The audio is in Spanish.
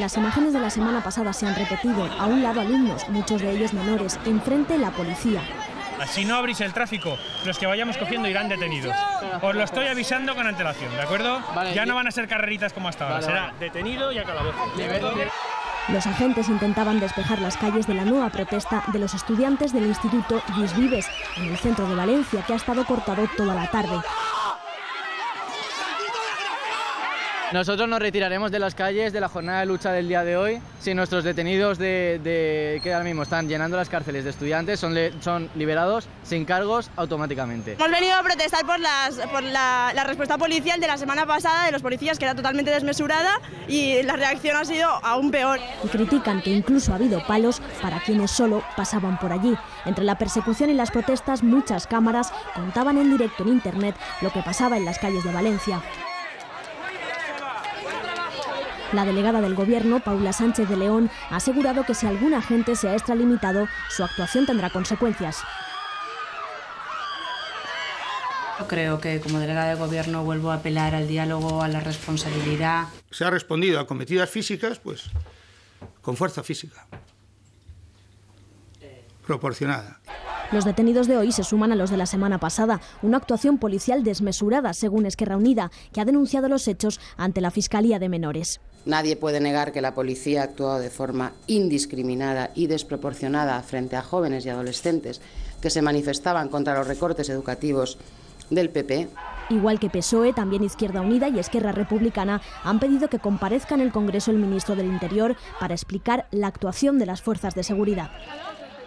Las imágenes de la semana pasada se han repetido. A un lado alumnos, muchos de ellos menores, enfrente la policía. Si no abrís el tráfico, los que vayamos cogiendo irán detenidos. Os lo estoy avisando con antelación, ¿de acuerdo? Vale, ya no van a ser carreritas como hasta ahora, será detenido y a calabozo. Los agentes intentaban despejar las calles de la nueva protesta de los estudiantes del Instituto Lluís Vives, en el centro de Valencia, que ha estado cortado toda la tarde. Nosotros nos retiraremos de las calles de la jornada de lucha del día de hoy si nuestros detenidos que ahora mismo están llenando las cárceles de estudiantes son liberados sin cargos automáticamente. Hemos venido a protestar por la respuesta policial de la semana pasada de los policías, que era totalmente desmesurada, y la reacción ha sido aún peor. Y critican que incluso ha habido palos para quienes solo pasaban por allí. Entre la persecución y las protestas, muchas cámaras contaban en directo en internet lo que pasaba en las calles de Valencia. La delegada del Gobierno, Paula Sánchez de León, ha asegurado que si algún agente se ha extralimitado, su actuación tendrá consecuencias. Creo que como delegada del Gobierno vuelvo a apelar al diálogo, a la responsabilidad. Se ha respondido a acometidas físicas, pues, con fuerza física, proporcionada. Los detenidos de hoy se suman a los de la semana pasada, una actuación policial desmesurada, según Esquerra Unida, que ha denunciado los hechos ante la Fiscalía de Menores. Nadie puede negar que la policía ha actuado de forma indiscriminada y desproporcionada frente a jóvenes y adolescentes que se manifestaban contra los recortes educativos del PP. Igual que PSOE, también Izquierda Unida y Esquerra Republicana han pedido que comparezca en el Congreso el ministro del Interior para explicar la actuación de las fuerzas de seguridad.